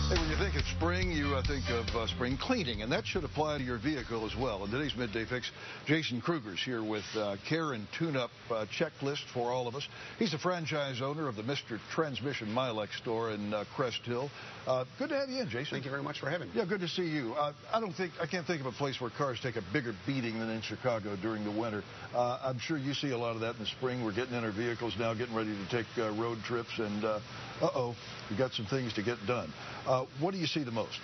Hey, when you think of spring, you think of spring cleaning, and that should apply to your vehicle as well. In today's Midday Fix, Jason Kruger's here with care and tune-up checklist for all of us. He's the franchise owner of the Mr. Transmission Milex store in Crest Hill. Good to have you in, Jason. Thank you very much for having me. Yeah, good to see you. I can't think of a place where cars take a bigger beating than in Chicago during the winter. I'm sure you see a lot of that in the spring. We're getting in our vehicles now, getting ready to take road trips, and we got some things to get done. What do you see the most?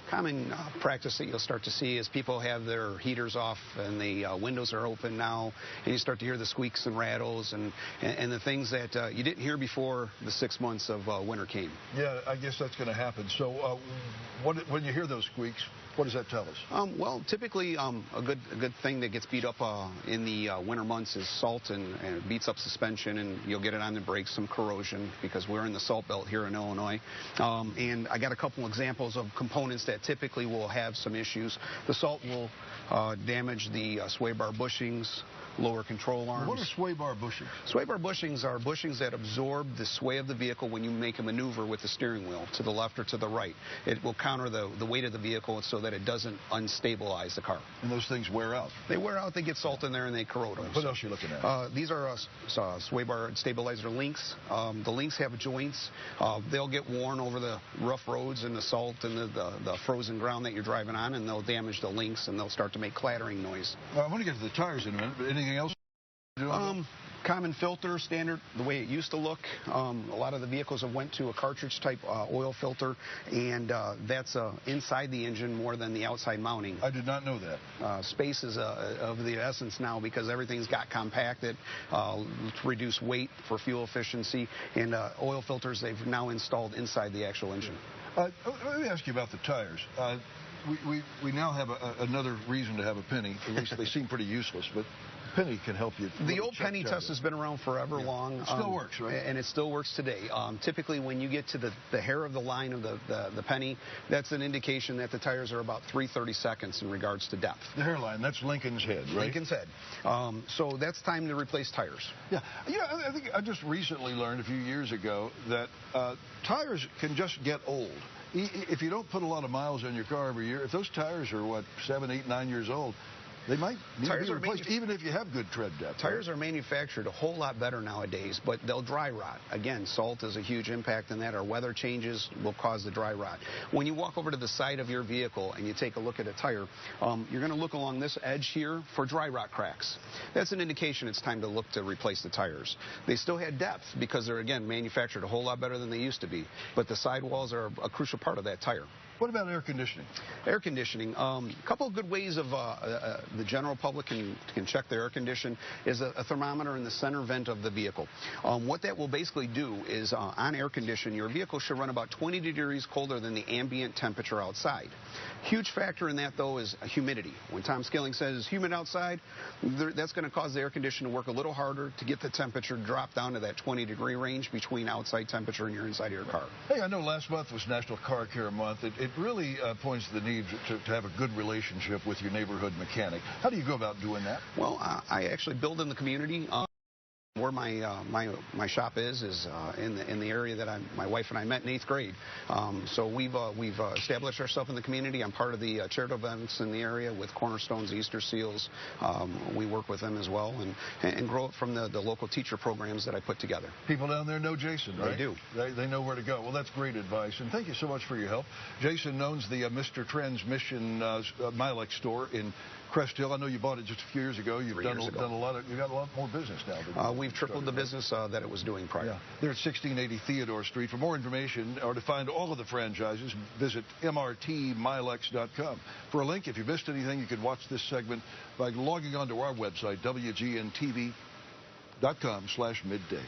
Common practice that you'll start to see is people have their heaters off and the windows are open now, and you start to hear the squeaks and rattles and the things that you didn't hear before the 6 months of winter came. Yeah, I guess that's going to happen. So when you hear those squeaks, what does that tell us? Well, typically a good thing that gets beat up in the winter months is salt, and it beats up suspension, and you'll get it on the brakes, some corrosion, because we're in the salt belt here in Illinois. And I got a couple examples of components that typically will have some issues. The salt will damage the sway bar bushings, lower control arms. What are sway bar bushings? Sway bar bushings are bushings that absorb the sway of the vehicle when you make a maneuver with the steering wheel to the left or to the right. It will counter the weight of the vehicle so that it doesn't unstabilize the car. And those things wear out? They wear out, they get salt in there, and they corrode them. What else are you looking at? These are sway bar stabilizer links. The links have joints. They'll get worn over the rough roads and the salt and the frozen ground that you're driving on, and they'll damage the links, and they'll start to make clattering noise. I want to get to the tires in a minute, but anything else? Common filter, standard, the way it used to look. A lot of the vehicles have went to a cartridge type oil filter, and that's inside the engine more than the outside mounting. I did not know that. Space is of the essence now, because everything's got compacted to reduce weight for fuel efficiency, and oil filters they've now installed inside the actual engine. Let me ask you about the tires. We now have another reason to have a penny. At least they seem pretty useless, but penny can help you. The old penny test has been around forever long. It still works, right? And it still works today. Typically, when you get to the hair of the line of the penny, that's an indication that the tires are about 3/32 in regards to depth. The hairline, that's Lincoln's head, right? Lincoln's head. So that's time to replace tires. Yeah. I think I just recently learned a few years ago that tires can just get old. If you don't put a lot of miles on your car every year, if those tires are, 7, 8, 9 years old, they might need to be replaced, even if you have good tread depth. Tires are manufactured a whole lot better nowadays, but they'll dry rot. Again, salt is a huge impact in that. Our weather changes will cause the dry rot. When you walk over to the side of your vehicle and you take a look at a tire, you're going to look along this edge here for dry rot cracks. That's an indication it's time to look to replace the tires. They still had depth because they're, again, manufactured a whole lot better than they used to be, but the sidewalls are a crucial part of that tire. What about air conditioning? Air conditioning. A couple of good ways of the general public can check their air condition is a thermometer in the center vent of the vehicle. What that will basically do is on air condition, your vehicle should run about 20 degrees colder than the ambient temperature outside. Huge factor in that, though, is humidity. When Tom Skilling says it's humid outside, that's going to cause the air conditioner to work a little harder to get the temperature dropped down to that 20-degree range between outside temperature and your inside of your car. Hey, I know last month was National Car Care Month. It really points to the need to have a good relationship with your neighborhood mechanic. How do you go about doing that? Well, I actually build in the community. Where my shop is in the area that my wife and I met in 8th grade. So we've established ourselves in the community. I'm part of the charitable events in the area with Cornerstones, Easter Seals. We work with them as well and grow it from the local teacher programs that I put together. People down there know Jason, right? They do. They know where to go. Well, that's great advice, and thank you so much for your help. Jason owns the Mr. Transmission Milex store in Crest Hill. I know you bought it just a few years ago. You've done a lot more business now. We've tripled the business that it was doing prior. Yeah. They're at 1680 Theodore Street. For more information or to find all of the franchises, visit mrtmilex.com. For a link, if you missed anything, you can watch this segment by logging onto our website, WGNTV.com/midday.